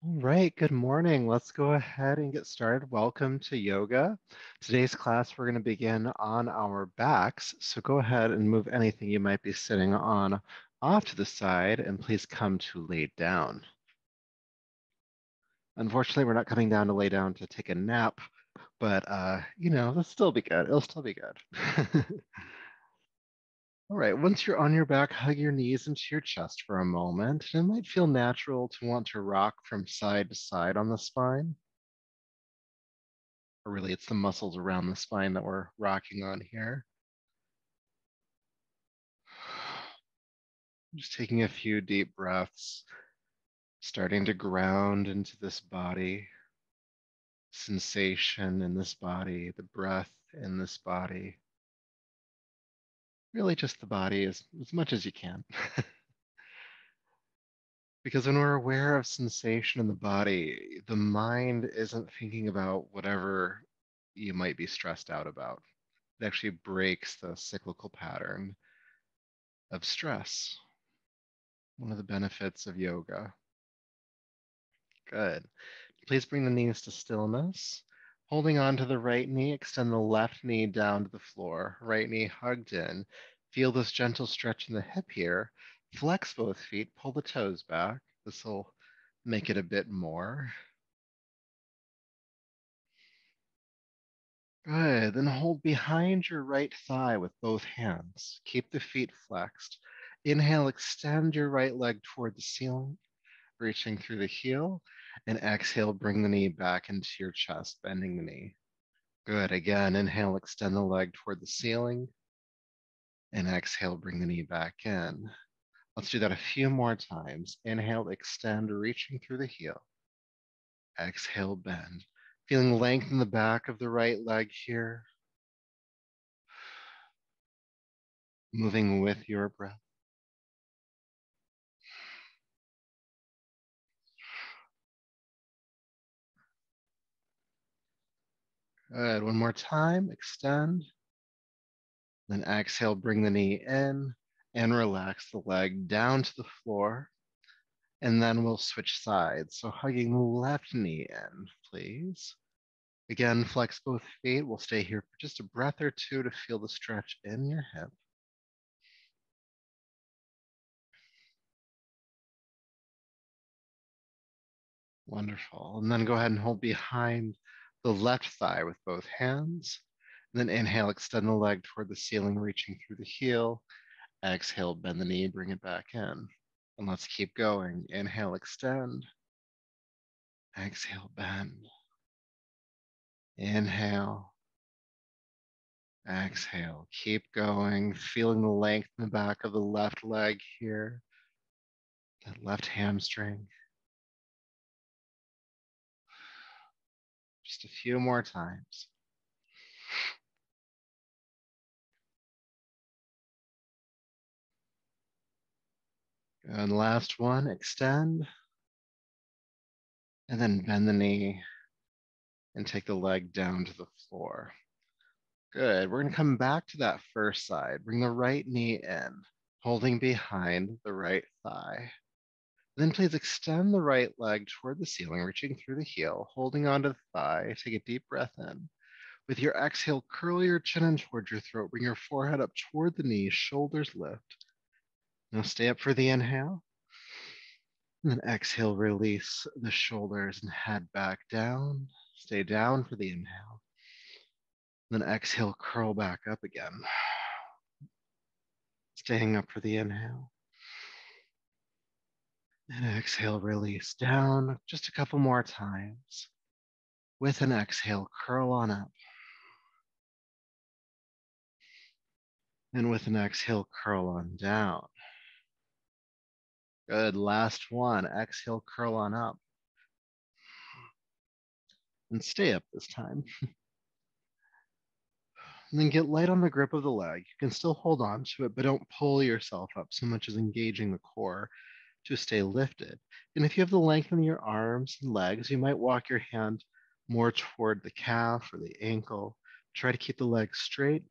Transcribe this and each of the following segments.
All right, good morning. Let's go ahead and get started. Welcome to yoga. Today's class, we're going to begin on our backs. So go ahead and move anything you might be sitting on off to the side, and please come to lay down. Unfortunately, we're not coming down to lay down to take a nap, but it'll still be good. It'll still be good. All right, once you're on your back, hug your knees into your chest for a moment. It might feel natural to want to rock from side to side on the spine. Or really, it's the muscles around the spine that we're rocking on here. Just taking a few deep breaths, starting to ground into this body, sensation in this body, the breath in this body. Really just the body as much as you can. Because when we're aware of sensation in the body, the mind isn't thinking about whatever you might be stressed out about. It actually breaks the cyclical pattern of stress. One of the benefits of yoga. Good. Please bring the knees to stillness. Holding on to the right knee, extend the left knee down to the floor. Right knee hugged in. Feel this gentle stretch in the hip here. Flex both feet, pull the toes back. This will make it a bit more. Good. Then hold behind your right thigh with both hands. Keep the feet flexed. Inhale, extend your right leg toward the ceiling, reaching through the heel. And exhale, bring the knee back into your chest, bending the knee. Good. Again, inhale, extend the leg toward the ceiling. And exhale, bring the knee back in. Let's do that a few more times. Inhale, extend, reaching through the heel. Exhale, bend. Feeling length in the back of the right leg here. Moving with your breath. Good. One more time. Extend. Then exhale, bring the knee in and relax the leg down to the floor. And then we'll switch sides. So hugging the left knee in, please. Again, flex both feet. We'll stay here for just a breath or two to feel the stretch in your hip. Wonderful. And then go ahead and hold behind the left thigh with both hands. And then inhale, extend the leg toward the ceiling, reaching through the heel. Exhale, bend the knee, bring it back in. And let's keep going. Inhale, extend. Exhale, bend. Inhale. Exhale. Keep going. Feeling the length in the back of the left leg here. That left hamstring. Just a few more times. And last one, extend. And then bend the knee and take the leg down to the floor. Good. We're going to come back to that first side. Bring the right knee in, holding behind the right thigh. Then please extend the right leg toward the ceiling, reaching through the heel, holding onto the thigh. Take a deep breath in. With your exhale, curl your chin in towards your throat. Bring your forehead up toward the knees, shoulders lift. Now stay up for the inhale. And then exhale, release the shoulders and head back down. Stay down for the inhale. Then exhale, curl back up again. Staying up for the inhale. And exhale, release down just a couple more times. With an exhale, curl on up. And with an exhale, curl on down. Good. Last one. Exhale, curl on up. And stay up this time. And then get light on the grip of the leg. You can still hold on to it, but don't pull yourself up so much as engaging the core to stay lifted. And if you have the length in your arms and legs, you might walk your hand more toward the calf or the ankle. Try to keep the leg straight.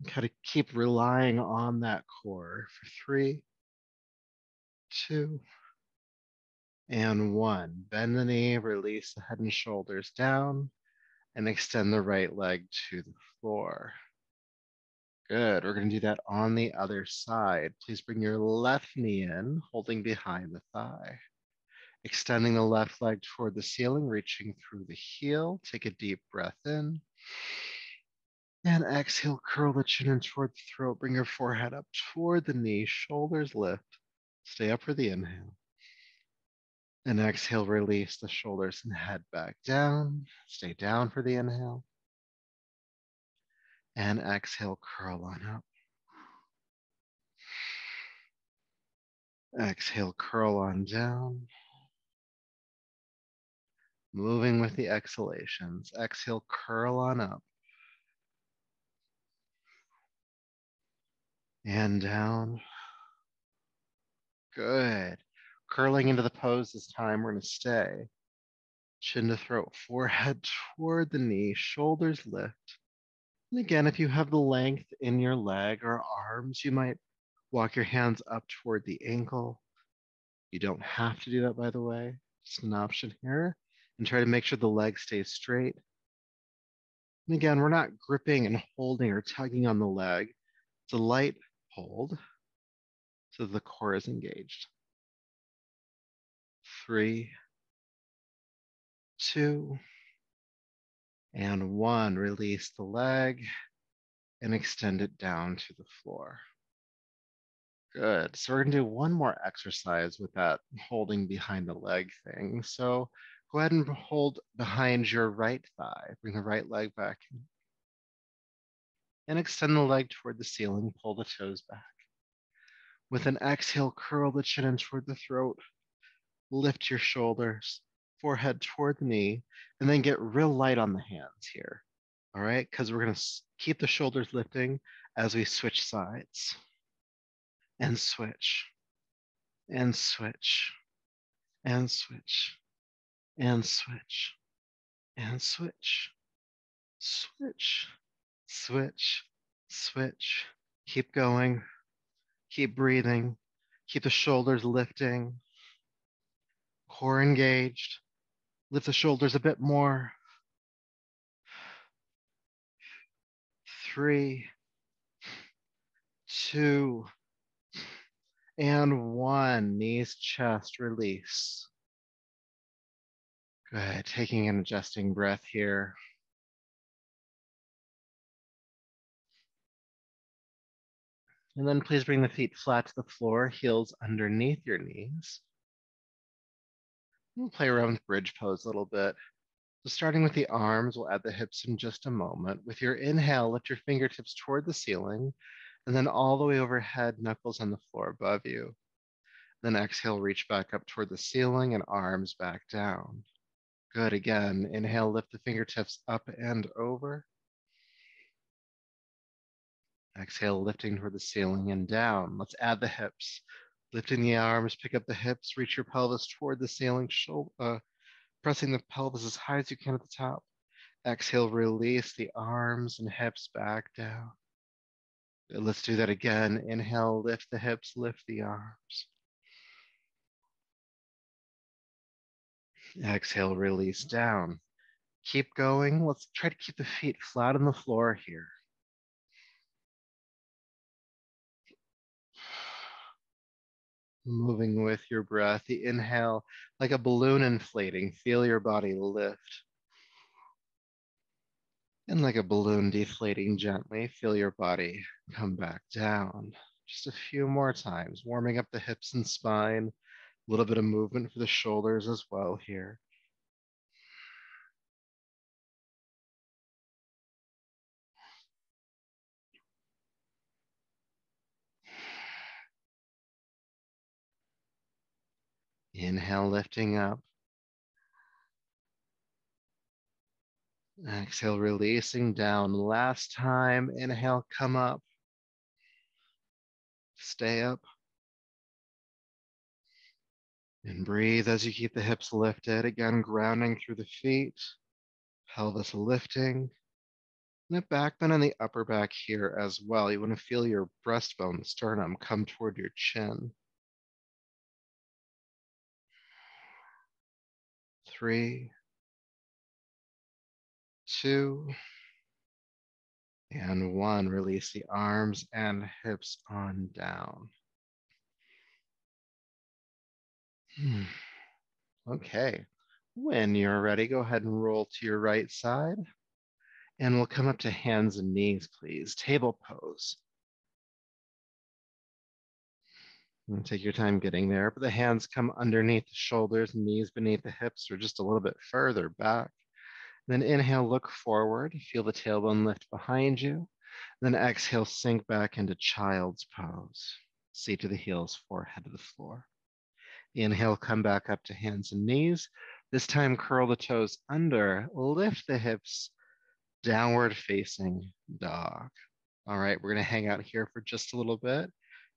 Kind of keep relying on that core for 3, 2, And 1. Bend the knee, release the head and shoulders down, and extend the right leg to the floor. Good. We're going to do that on the other side. Please bring your left knee in, holding behind the thigh. Extending the left leg toward the ceiling, reaching through the heel. Take a deep breath in. And exhale, curl the chin in toward the throat. Bring your forehead up toward the knee. Shoulders lift. Stay up for the inhale. And exhale, release the shoulders and head back down. Stay down for the inhale. And exhale, curl on up. Exhale, curl on down. Moving with the exhalations. Exhale, curl on up. And down. Good. Curling into the pose this time. We're going to stay. Chin to throat, forehead toward the knee, shoulders lift. And again, if you have the length in your leg or arms, you might walk your hands up toward the ankle. You don't have to do that, by the way. Just an option here. And try to make sure the leg stays straight. And again, we're not gripping and holding or tugging on the leg. It's a light hold so the core is engaged. 3, 2, and 1. Release the leg and extend it down to the floor. Good. So we're going to do one more exercise with that holding behind the leg thing. So go ahead and hold behind your right thigh. Bring the right leg back in. And extend the leg toward the ceiling. Pull the toes back. With an exhale, curl the chin in toward the throat. Lift your shoulders, forehead toward the knee, and then get real light on the hands here. All right? Because we're going to keep the shoulders lifting as we switch sides. And switch. And switch. And switch. And switch. And switch. Switch. Switch. Switch. Keep going. Keep breathing. Keep the shoulders lifting. Core engaged. Lift the shoulders a bit more. 3, 2, and 1. Knees, chest, release. Good. Taking an adjusting breath here. And then please bring the feet flat to the floor, heels underneath your knees. We'll play around with bridge pose a little bit. So starting with the arms, we'll add the hips in just a moment. With your inhale, lift your fingertips toward the ceiling, and then all the way overhead, knuckles on the floor above you. Then exhale, reach back up toward the ceiling and arms back down. Good. Again, inhale, lift the fingertips up and over. Exhale, lifting toward the ceiling and down. Let's add the hips. Lifting the arms, pick up the hips, reach your pelvis toward the ceiling, pressing the pelvis as high as you can at the top. Exhale, release the arms and hips back down. Good. Let's do that again. Inhale, lift the hips, lift the arms. Exhale, release down. Keep going. Let's try to keep the feet flat on the floor here. Moving with your breath, the inhale, like a balloon inflating, feel your body lift. And like a balloon deflating gently, feel your body come back down. Just a few more times, warming up the hips and spine, a little bit of movement for the shoulders as well here. Inhale, lifting up. Exhale, releasing down. Last time, inhale, come up. Stay up. And breathe as you keep the hips lifted. Again, grounding through the feet, pelvis lifting. And the back bend and the upper back here as well. You want to feel your breastbone, sternum, come toward your chin. 3, 2, and 1. Release the arms and hips on down. Okay. When you're ready, go ahead and roll to your right side. And we'll come up to hands and knees, please. Table pose. And take your time getting there, but the hands come underneath the shoulders, knees beneath the hips, or just a little bit further back. Then inhale, look forward. Feel the tailbone lift behind you. Then exhale, sink back into child's pose. Seat to the heels, forehead to the floor. Inhale, come back up to hands and knees. This time, curl the toes under, lift the hips, downward facing dog. All right, we're gonna hang out here for just a little bit.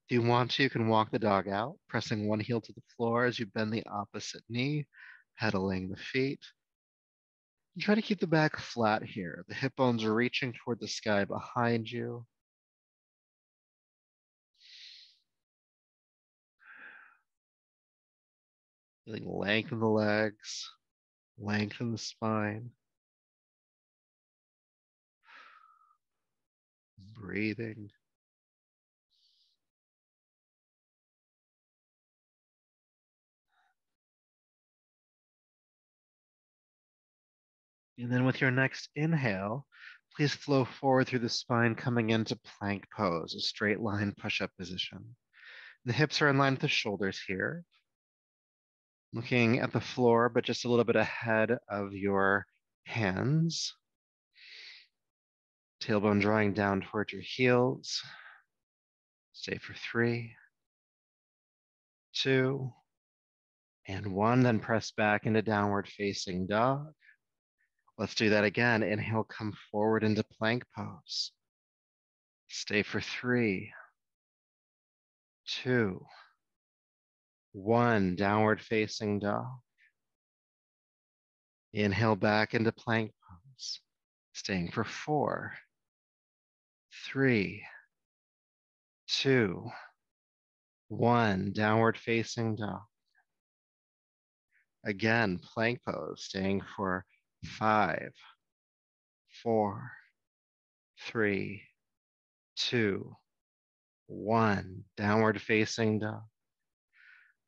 If you want to, you can walk the dog out, pressing one heel to the floor as you bend the opposite knee, pedaling the feet. And try to keep the back flat here. The hip bones are reaching toward the sky behind you. Feeling length in the legs, length in the spine. Breathing. And then with your next inhale, please flow forward through the spine, coming into plank pose, a straight line push-up position. The hips are in line with the shoulders here. Looking at the floor, but just a little bit ahead of your hands. Tailbone drawing down towards your heels. Stay for 3, 2, and 1. Then press back into downward facing dog. Let's do that again. Inhale, come forward into plank pose. Stay for 3, 2, 1. Downward facing dog. Inhale back into plank pose. Staying for 4, 3, 2, 1. Downward facing dog. Again, plank pose, staying for 5, 4, 3, 2, 1. Downward facing dog.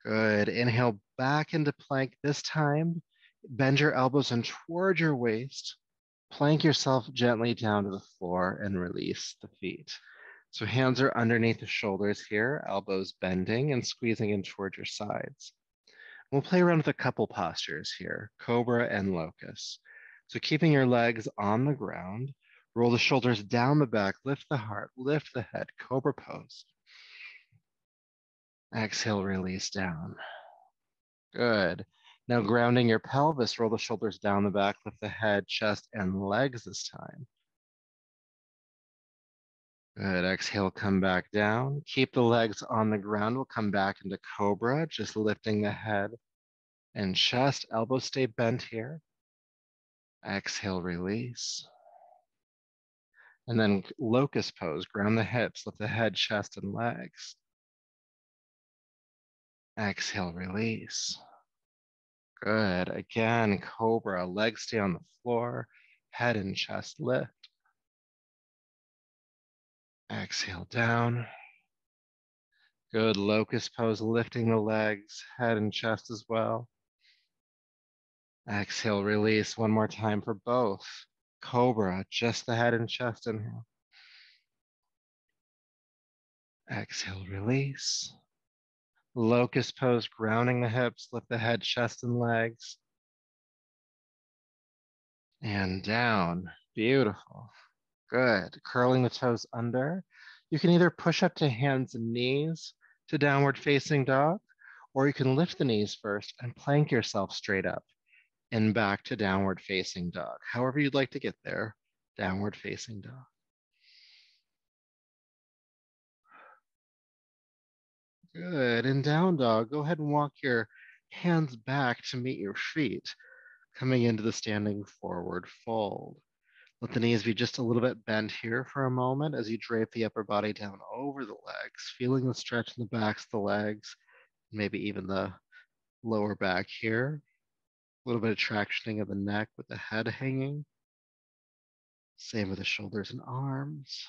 Good. Inhale back into plank. This time, bend your elbows in toward your waist. Plank yourself gently down to the floor and release the feet. So hands are underneath the shoulders here, elbows bending and squeezing in toward your sides. We'll play around with a couple postures here, Cobra and Locust. So keeping your legs on the ground, roll the shoulders down the back, lift the heart, lift the head, Cobra pose. Exhale, release down. Good. Now grounding your pelvis, roll the shoulders down the back, lift the head, chest, and legs this time. Good. Exhale, come back down. Keep the legs on the ground. We'll come back into Cobra, just lifting the head and chest. Elbows stay bent here. Exhale, release. And then Locust Pose. Ground the hips, lift the head, chest, and legs. Exhale, release. Good. Again, Cobra. Legs stay on the floor. Head and chest lift. Exhale down. Good. Locust Pose, lifting the legs, head and chest as well. Exhale, release. One more time for both. Cobra, just the head and chest inhale. Exhale, release. Locust Pose, grounding the hips, lift the head, chest, and legs. And down. Beautiful. Good. Curling the toes under. You can either push up to hands and knees to downward facing dog, or you can lift the knees first and plank yourself straight up and back to downward facing dog. However you'd like to get there, downward facing dog. Good. In down dog, go ahead and walk your hands back to meet your feet, coming into the standing forward fold. Let the knees be just a little bit bent here for a moment as you drape the upper body down over the legs, feeling the stretch in the backs of the legs, maybe even the lower back here. A little bit of tractioning of the neck with the head hanging. Same with the shoulders and arms.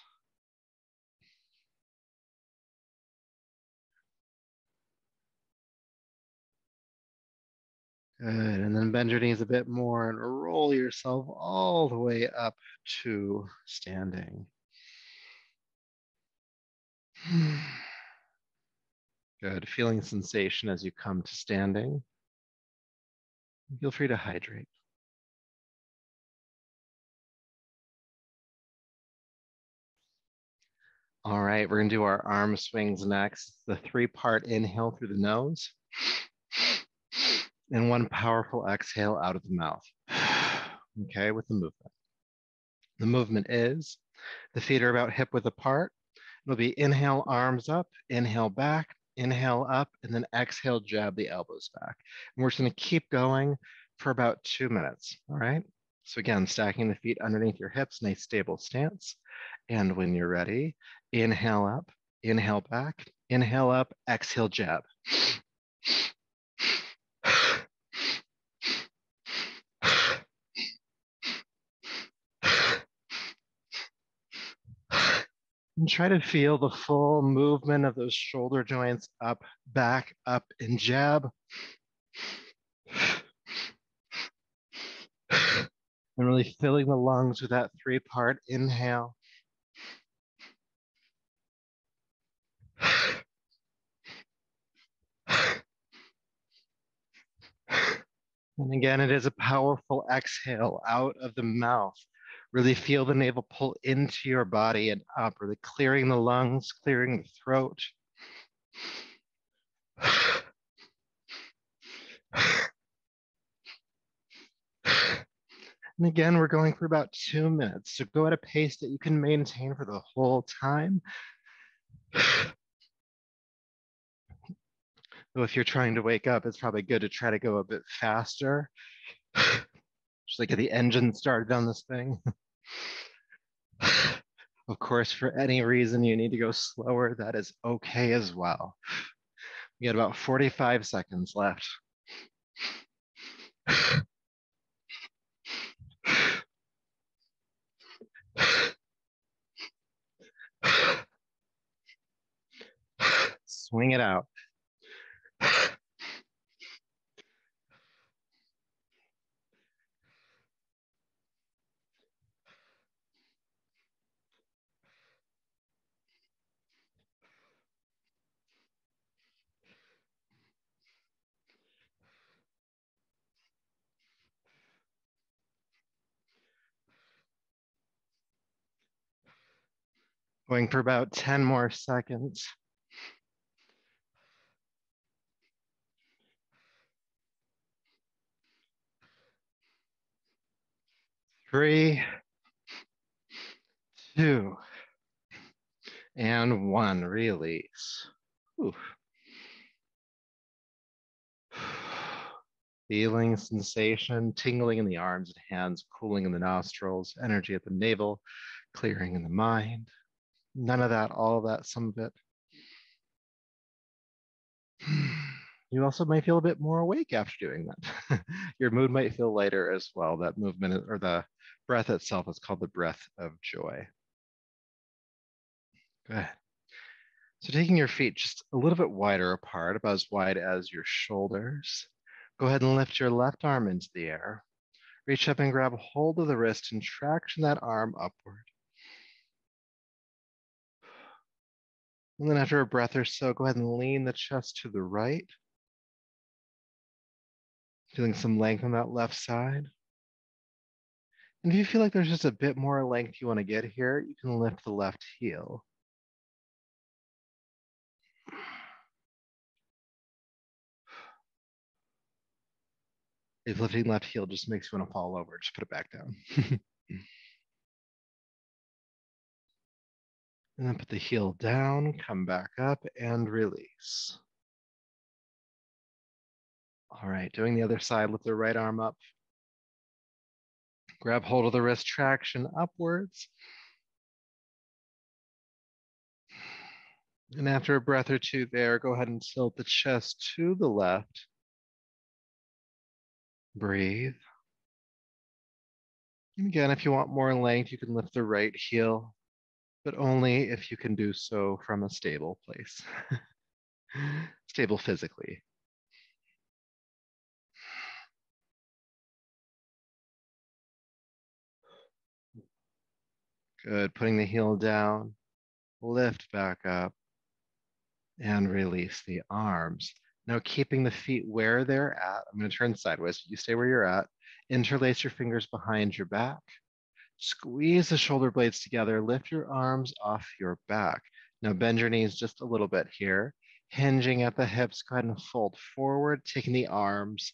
Good, and then bend your knees a bit more and roll yourself all the way up to standing. Good, feeling sensation as you come to standing. Feel free to hydrate. All right, we're gonna do our arm swings next. The 3-part inhale through the nose and one powerful exhale out of the mouth. Okay, with the movement. The movement is the feet are about hip width apart. It'll be inhale, arms up, inhale back, inhale up, and then exhale, jab the elbows back. And we're just gonna keep going for about 2 minutes, all right? So again, stacking the feet underneath your hips, nice stable stance. And when you're ready, inhale up, inhale back, inhale up, exhale, jab. And try to feel the full movement of those shoulder joints up, back, up, and jab. And really filling the lungs with that 3-part inhale. And again, it is a powerful exhale out of the mouth. Really feel the navel pull into your body and up, really clearing the lungs, clearing the throat. And again, we're going for about 2 minutes. So go at a pace that you can maintain for the whole time. So if you're trying to wake up, it's probably good to try to go a bit faster. Just like get the engine started on this thing. Of course, for any reason you need to go slower, that is okay as well. We got about 45 seconds left. Swing it out. Going for about 10 more seconds. 3, 2, and 1. Release. Whew. Feeling sensation, tingling in the arms and hands, cooling in the nostrils, energy at the navel, clearing in the mind. None of that, all of that, some of it. You also might feel a bit more awake after doing that. Your mood might feel lighter as well. That movement or the breath itself is called the breath of joy. Good. So taking your feet just a little bit wider apart, about as wide as your shoulders. Go ahead and lift your left arm into the air. Reach up and grab hold of the wrist and traction that arm upward. And then after a breath or so, go ahead and lean the chest to the right. Feeling some length on that left side. And if you feel like there's just a bit more length you want to get here, you can lift the left heel. If lifting left heel just makes you want to fall over, just put it back down. And then put the heel down, come back up, and release. All right, doing the other side, lift the right arm up. Grab hold of the wrist, traction upwards. And after a breath or two there, go ahead and tilt the chest to the left. Breathe. And again, if you want more length, you can lift the right heel, but only if you can do so from a stable place. Stable physically. Good. Putting the heel down, lift back up, and release the arms. Now keeping the feet where they're at. I'm going to turn sideways. You stay where you're at. Interlace your fingers behind your back. Squeeze the shoulder blades together. Lift your arms off your back. Now bend your knees just a little bit here. Hinging at the hips, go ahead and fold forward, taking the arms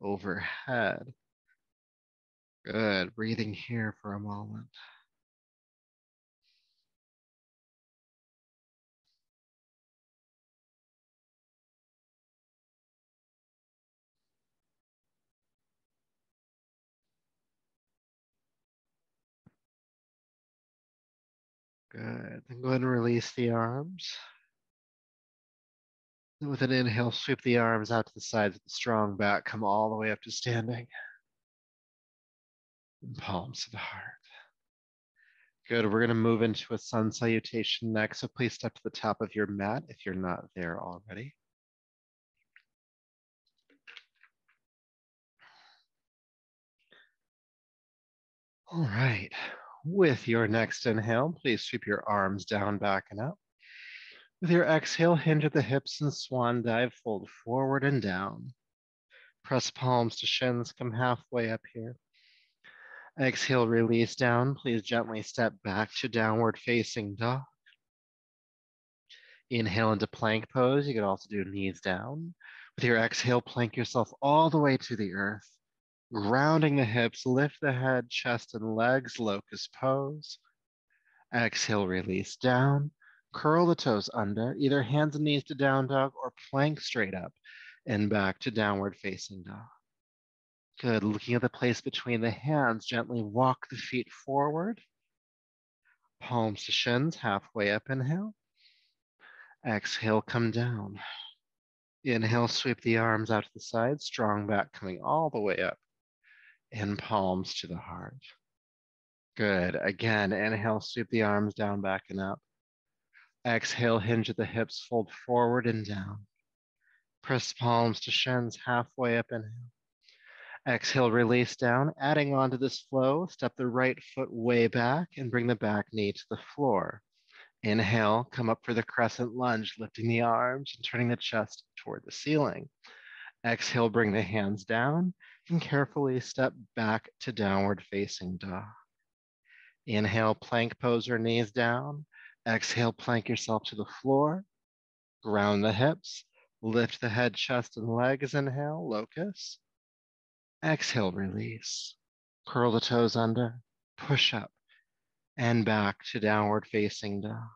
overhead. Good. Breathing here for a moment. Good. Then go ahead and release the arms. With an inhale, sweep the arms out to the sides with a strong back. Come all the way up to standing. And palms to the heart. Good. We're going to move into a sun salutation next. So please step to the top of your mat if you're not there already. All right. With your next inhale, please sweep your arms down, back, and up. With your exhale, hinge at the hips and swan dive, fold forward and down. Press palms to shins, come halfway up here. Exhale, release down. Please gently step back to downward facing dog. Inhale into plank pose. You could also do knees down. With your exhale, plank yourself all the way to the earth. Rounding the hips, lift the head, chest, and legs, locust pose. Exhale, release down. Curl the toes under, either hands and knees to down dog or plank straight up and back to downward facing dog. Good. Looking at the place between the hands, gently walk the feet forward. Palms to shins, halfway up, inhale. Exhale, come down. Inhale, sweep the arms out to the side, strong back coming all the way up. And palms to the heart. Good. Again, inhale, sweep the arms down, back, and up. Exhale, hinge at the hips, fold forward and down. Press palms to shins, halfway up, inhale. Exhale, release down. Adding on to this flow, step the right foot way back and bring the back knee to the floor. Inhale, come up for the crescent lunge, lifting the arms and turning the chest toward the ceiling. Exhale, bring the hands down and carefully step back to downward facing dog. Inhale, plank pose or knees down. Exhale, plank yourself to the floor. Ground the hips. Lift the head, chest, and legs. Inhale, locust. Exhale, release. Curl the toes under. Push up and back to downward facing dog.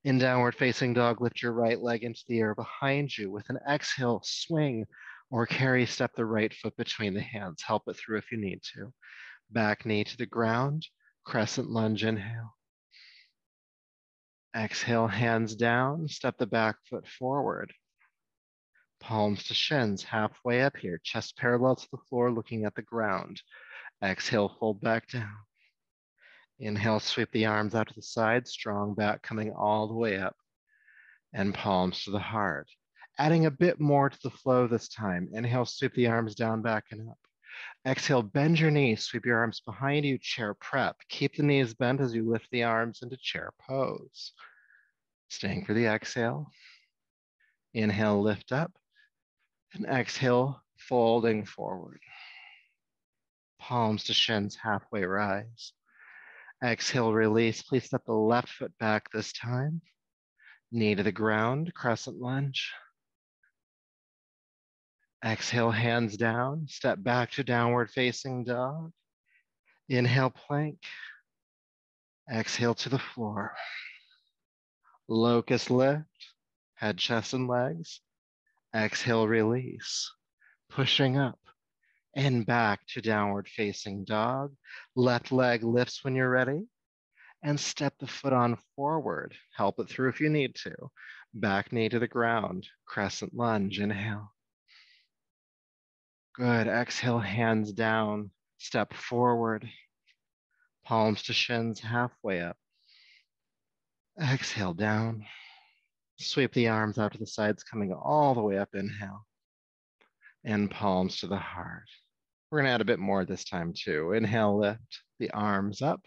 In downward facing dog, lift your right leg into the air behind you. With an exhale, swing or carry step the right foot between the hands. Help it through if you need to. Back knee to the ground. Crescent lunge, inhale. Exhale, hands down. Step the back foot forward. Palms to shins, halfway up here. Chest parallel to the floor, looking at the ground. Exhale, fold back down. Inhale, sweep the arms out to the side, strong back coming all the way up, and palms to the heart. Adding a bit more to the flow this time. Inhale, sweep the arms down, back, and up. Exhale, bend your knees, sweep your arms behind you, chair prep. Keep the knees bent as you lift the arms into chair pose. Staying for the exhale. Inhale, lift up, and exhale, folding forward. Palms to shins, halfway rise. Exhale, release. Please step the left foot back this time. Knee to the ground, crescent lunge. Exhale, hands down. Step back to downward facing dog. Inhale, plank. Exhale to the floor. Locust lift, head, chest, and legs. Exhale, release. Pushing up and back to downward facing dog. Left leg lifts when you're ready. And step the foot on forward. Help it through if you need to. Back knee to the ground. Crescent lunge, inhale. Good. Exhale, hands down. Step forward. Palms to shins, halfway up. Exhale, down. Sweep the arms out to the sides, coming all the way up. Inhale. And palms to the heart. We're going to add a bit more this time, too. Inhale, lift the arms up.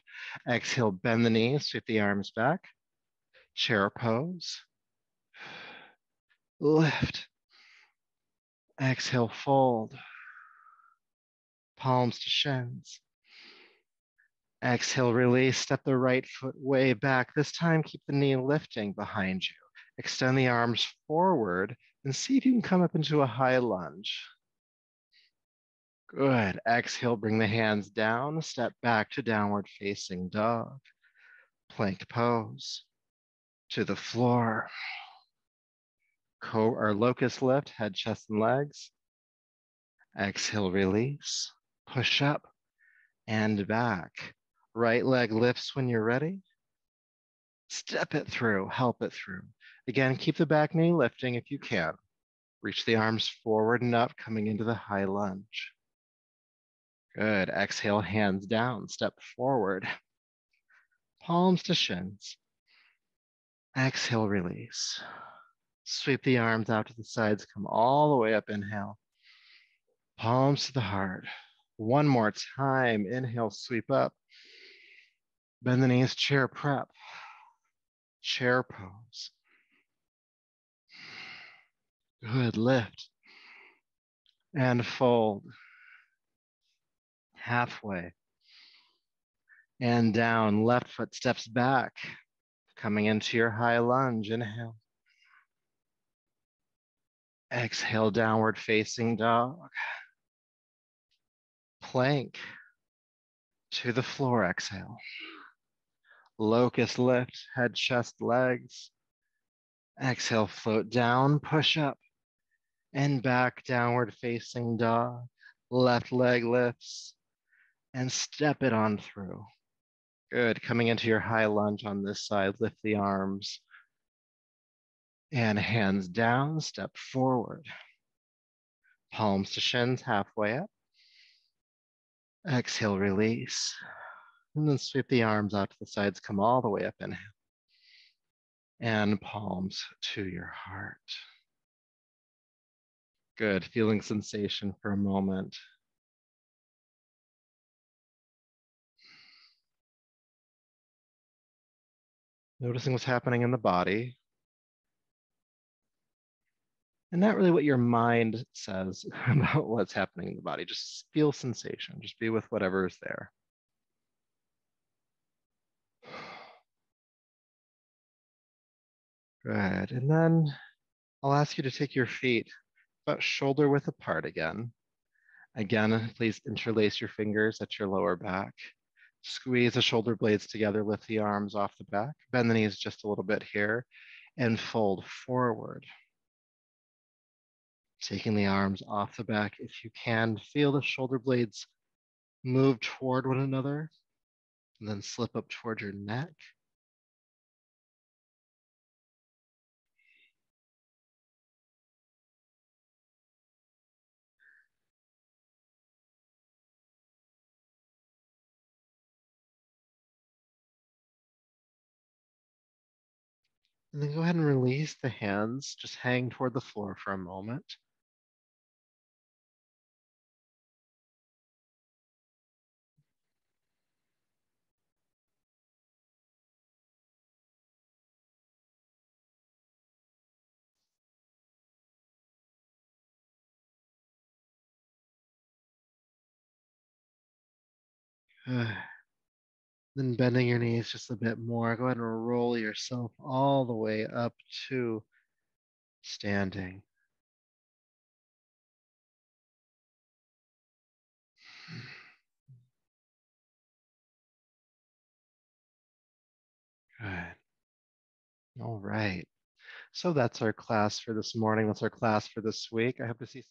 Exhale, bend the knees, sweep the arms back. Chair pose. Lift. Exhale, fold. Palms to shins. Exhale, release. Step the right foot way back. This time, keep the knee lifting behind you. Extend the arms forward and see if you can come up into a high lunge. Good. Exhale, bring the hands down. Step back to downward facing dog. Plank pose. To the floor. Or locust lift, head, chest, and legs. Exhale, release. Push up and back. Right leg lifts when you're ready. Step it through, help it through. Again, keep the back knee lifting if you can. Reach the arms forward and up, coming into the high lunge. Good. Exhale, hands down, step forward. Palms to shins. Exhale, release. Sweep the arms out to the sides, come all the way up, inhale. Palms to the heart. One more time, inhale, sweep up. Bend the knees, chair prep. Chair pose. Good, lift. And fold. Halfway. And down, left foot steps back. Coming into your high lunge, inhale. Exhale, downward facing dog. Plank. To the floor, exhale. Locust lift, head, chest, legs. Exhale, float down, push up. And back, downward facing dog. Left leg lifts. And step it on through. Good. Coming into your high lunge on this side, lift the arms. And hands down, step forward. Palms to shins, halfway up. Exhale, release. And then sweep the arms out to the sides, come all the way up, inhale. And palms to your heart. Good. Feeling sensation for a moment. Noticing what's happening in the body. And not really what your mind says about what's happening in the body. Just feel sensation. Just be with whatever is there. Good. And then I'll ask you to take your feet about shoulder width apart again. Again, please interlace your fingers at your lower back. Squeeze the shoulder blades together, lift the arms off the back, bend the knees just a little bit here, and fold forward. Taking the arms off the back, if you can, feel the shoulder blades move toward one another, and then slip up toward your neck. And then go ahead and release the hands, just hang toward the floor for a moment. Then bending your knees just a bit more. Go ahead and roll yourself all the way up to standing. Good. All right. So that's our class for this morning. That's our class for this week. I hope to see